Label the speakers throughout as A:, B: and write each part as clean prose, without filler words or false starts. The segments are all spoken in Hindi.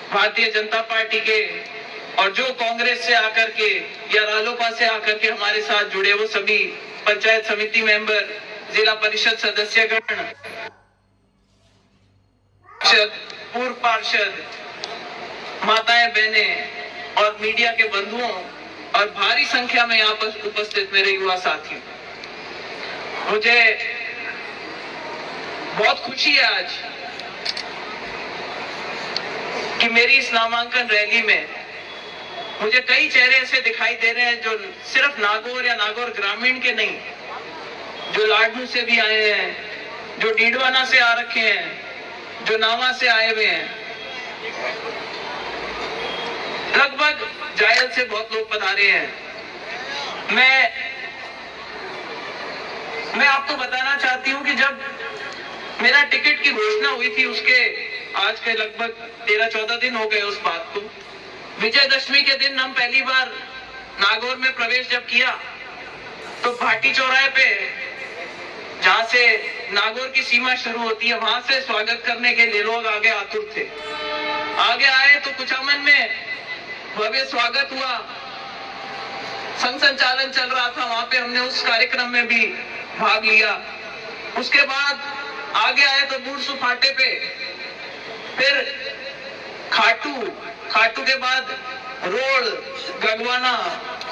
A: भारतीय जनता पार्टी के और जो कांग्रेस से आकर के या रालोपा से आकर के हमारे साथ जुड़े वो सभी पंचायत समिति मेंबर, जिला परिषद सदस्यगण, पूर्व पार्षद, माताएं, बहनें और मीडिया के बंधुओं और भारी संख्या में यहाँ पर उपस्थित मेरे युवा साथियों, मुझे बहुत खुशी है आज कि मेरी इस नामांकन रैली में मुझे कई चेहरे ऐसे दिखाई दे रहे हैं जो सिर्फ नागौर या नागौर ग्रामीण के नहीं, जो लाडनू से भी आए हैं, जो डीडवाना से आ रखे हैं, जो नावा से आए हुए हैं, लगभग जायल से बहुत लोग पधारे हैं। मैं आपको बताना चाहती हूं कि जब मेरा टिकट की घोषणा हुई थी उसके आज के लगभग 13-14 दिन हो गए उस बात को। विजयदशमी के दिन हम पहली बार नागौर में प्रवेश जब किया तो भाटी चौराहे पे, जहां से नागौर की सीमा शुरू होती है, वहां से स्वागत करने के लिए लोग आगे आतुर थे। आगे आए तो कुचामन में भव्य स्वागत हुआ, संघ संचालन चल रहा था, वहां पे हमने उस कार्यक्रम में भी भाग लिया। उसके बाद आगे आए तो बूढ़सू फाटे पे, फिर खाटू के बाद रोड, गगवाना,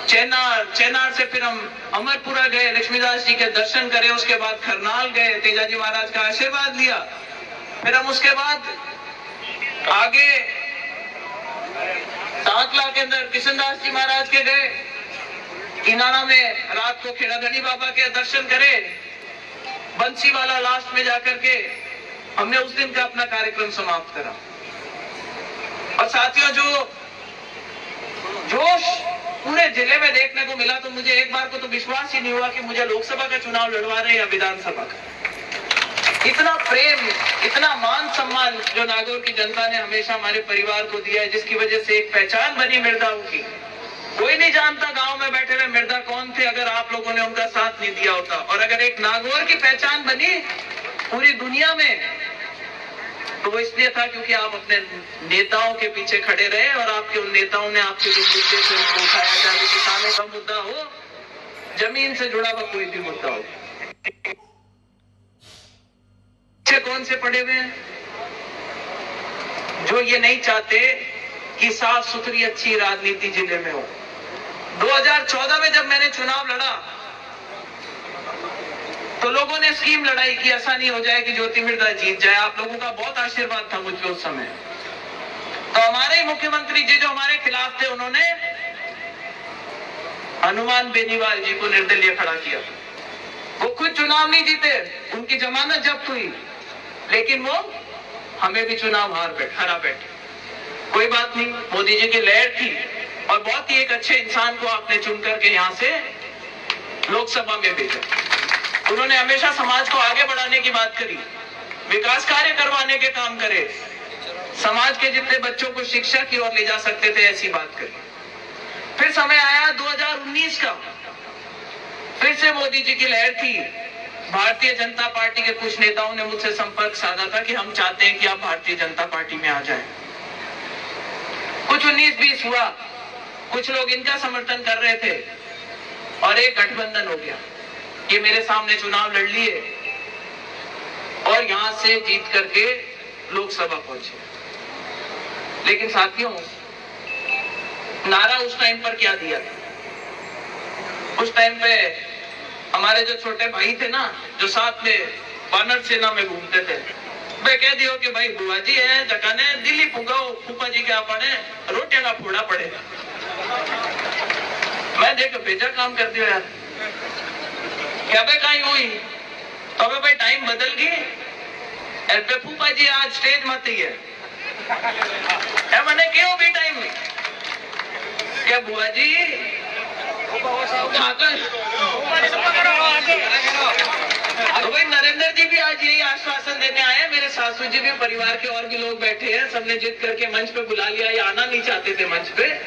A: चेनार से फिर हम अमरपुरा गए, लक्ष्मीदास जी के दर्शन करे, उसके बाद खरनाल गए, तेजाजी महाराज का आशीर्वाद लिया, फिर हम उसके बाद आगे ताकला के अंदर किशनदास जी महाराज के गए, इनाना में रात को खेड़ाधनी बाबा के दर्शन करे, बंसीवाला लास्ट में जाकर के हमने उस दिन का अपना कार्यक्रम समाप्त करा। और साथियों, जो जोश पूरे जिले में देखने को मिला तो मुझे एक बार को तो विश्वास ही नहीं हुआ कि मुझे लोकसभा का चुनाव लड़वा रहे हैं या विधानसभा का। इतना प्रेम, इतना मान सम्मान जो नागौर की जनता ने हमेशा हमारे परिवार को दिया है, जिसकी वजह से एक पहचान बनी मिर्दाओं की। कोई नहीं जानता गांव में बैठे हुए मिर्दा कौन थे अगर आप लोगों ने उनका साथ नहीं दिया होता। और अगर एक नागौर की पहचान बनी पूरी दुनिया में तो वो इसलिए था क्योंकि आप अपने नेताओं के पीछे खड़े रहे और आपके उन नेताओं ने आपके जो मुद्दे से उनको उठाया, चाहे किसानों का मुद्दा हो, जमीन से जुड़ा हुआ कोई भी मुद्दा हो। कौन से पड़े हुए हैं जो ये नहीं चाहते कि साफ सुथरी अच्छी राजनीति जिले में हो। 2014 में जब मैंने चुनाव लड़ा तो लोगों ने स्कीम लड़ाई की ऐसा नहीं हो जाए कि ज्योति मिर्धा जीत जाए। आप लोगों का बहुत आशीर्वाद था मुझ पे उस समय। तो हमारे मुख्यमंत्री जी जो हमारे खिलाफ थे, उन्होंने हनुमान बेनीवाल जी को निर्दलीय खड़ा किया। वो खुद चुनाव नहीं जीते, उनकी जमानत जब्त हुई, लेकिन वो हमें भी चुनाव हरा बैठे। कोई बात नहीं, मोदी जी की लहर थी और बहुत ही एक अच्छे इंसान को आपने चुन करके यहाँ से लोकसभा में भेजा। उन्होंने हमेशा समाज को आगे बढ़ाने की बात करी, विकास कार्य करवाने के काम करे, समाज के जितने बच्चों को शिक्षा की ओर ले जा सकते थे ऐसी बात करी। फिर समय आया 2019 का, फिर से मोदी जी की लहर थी। भारतीय जनता पार्टी के कुछ नेताओं ने मुझसे संपर्क साधा था कि हम चाहते हैं कि आप भारतीय जनता पार्टी में आ जाएं। कुछ 19-20 हुआ, कुछ लोग इनका समर्थन कर रहे थे और एक गठबंधन हो गया। ये मेरे सामने चुनाव लड़ लिए और यहां से जीत करके लोकसभा पहुंचे। लेकिन साथियों, नारा उस टाइम पर क्या दिया था? उस टाइम पे हमारे जो छोटे भाई थे ना, जो साथ में वानर सेना में घूमते थे, मैं कह दियो कि भाई बुआ जी है जकाने दिल्ली पुगाओ, फूफा जी क्या पड़े रोटियां का फोड़ा पड़े। मैं देख भेजा काम कर दिया यार, क्या बे कहीं हुई तो भाई टाइम बदल गई। फूफा जी आज स्टेज मत ही है मैंने क्यों भी टाइम क्या बुआ जी तो भाई नरेंद्र जी भी आज यही आश्वासन देने आए। मेरे सासू जी भी, परिवार के और भी लोग बैठे हैं, सबने जिद करके मंच पे बुला लिया। ये आना नहीं चाहते थे मंच पे,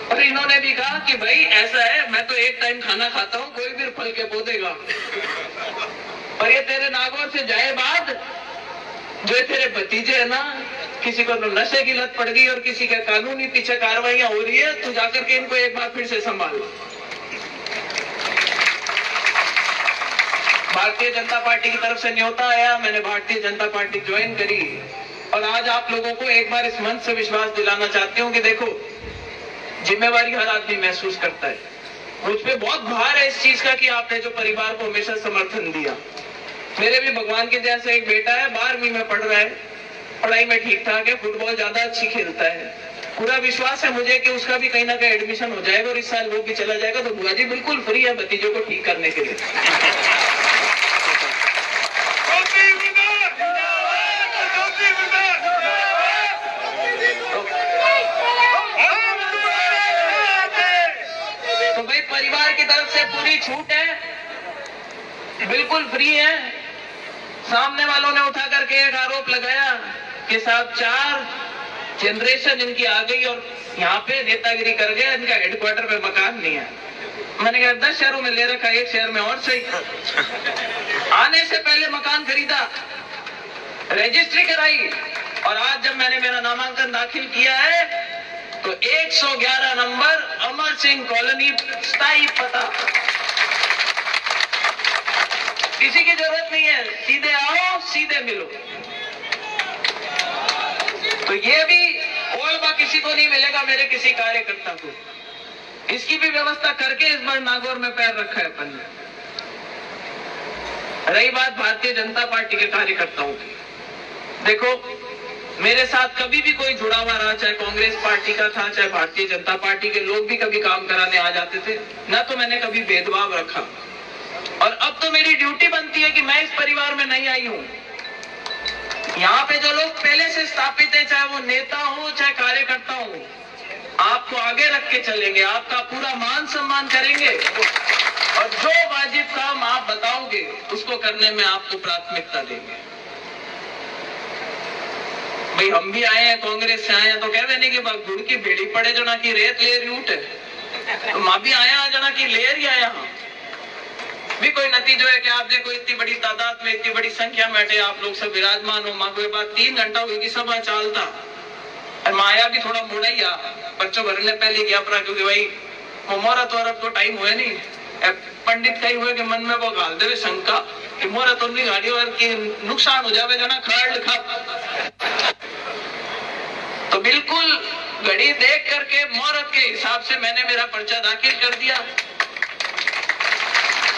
A: और इन्होंने भी कहा कि भाई ऐसा है, मैं तो एक टाइम खाना खाता हूँ, कोई भी फल के पौधेगा, और ये तेरे नागौर से जाए बाद जो तेरे भतीजे है ना, किसी को नशे की लत पड़ गई और किसी के कानूनी पीछे कार्रवाइयां हो रही है, तू जाकर के इनको एक बार फिर से संभाल। भारतीय जनता पार्टी की तरफ से न्योता आया, मैंने भारतीय जनता पार्टी ज्वाइन करी और आज आप लोगों को एक बार इस मंच से विश्वास दिलाना चाहती हूँ कि देखो, जिम्मेवारी हर आदमी महसूस करता है। मुझ पे बहुत भार है इस चीज का कि आपने जो परिवार को हमेशा समर्थन दिया। मेरे भी भगवान के जैसे एक बेटा है, 12वीं में पढ़ रहा है, पढ़ाई में ठीक ठाक है, फुटबॉल ज्यादा अच्छी खेलता है। पूरा विश्वास है मुझे कि उसका भी कहीं ना कहीं एडमिशन हो जाएगा और इस साल वो भी चला जाएगा। तो बुआ जी बिल्कुल फ्री है भतीजों को ठीक करने के लिए। तो भाई परिवार की तरफ से पूरी छूट है, बिल्कुल फ्री है। सामने वालों ने उठा करके एक आरोप लगाया कि साहब 4 जनरेशन इनकी आ गई और यहाँ पे नेतागिरी कर गए, इनका हेडक्वार्टर पे मकान नहीं है। मैंने कहा 10 शहरों में ले रखा, एक शहर में और सही। आने से पहले मकान खरीदा, रजिस्ट्री कराई और आज जब मैंने मेरा नामांकन दाखिल किया है तो 111 नंबर अमर सिंह कॉलोनी, स्थायी पता। किसी की जरूरत नहीं है, सीधे आओ सीधे मिलो। तो ये भी ओलबा किसी को नहीं मिलेगा, मेरे किसी कार्यकर्ता को। इसकी भी व्यवस्था करके इस बार नागौर में पैर रखा है अपन ने। रही बात भारतीय जनता पार्टी के कार्यकर्ताओं की, देखो मेरे साथ कभी भी कोई जुड़ा हुआ रहा, चाहे कांग्रेस पार्टी का था, चाहे भारतीय जनता पार्टी के लोग भी कभी काम कराने आ जाते थे ना, तो मैंने कभी भेदभाव रखा। और अब तो मेरी ड्यूटी बनती है कि मैं इस परिवार में नहीं आई हूं। यहाँ पे जो लोग पहले से स्थापित है, चाहे वो नेता हो चाहे कार्यकर्ता हो, आपको आगे रख के चलेंगे, आपका पूरा मान सम्मान करेंगे और जो वाजिब काम आप बताओगे उसको करने में आपको प्राथमिकता देंगे। भाई हम भी आए हैं, कांग्रेस से आए हैं, तो कहते नहीं कि गुड़ की बेड़ी पड़े जना की रेत ले रही उठे, तो मां भी आया जना की ले रही आया भी कोई नतीजो है कि आप देखो इतनी बड़ी तादाद में, इतनी बड़ी संख्या में बैठे आप लोग सब विराजमान हो। माँ को बात 3 घंटा होगी सभा चालता और माया भी थोड़ा मुड़ा ही आ बच्चों भरने पहले गया अपना, क्योंकि भाई मुहूर्त और अब तो टाइम हुए नहीं। पंडित कई हुए कि मन में वो गाल दे शंका कि मुहूर्त और गाड़ी और की नुकसान हो जावे जना खड़ खा। तो बिल्कुल घड़ी देख करके मुहूर्त के हिसाब से मैंने मेरा पर्चा दाखिल कर दिया।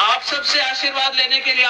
A: आप सबसे आशीर्वाद लेने के लिए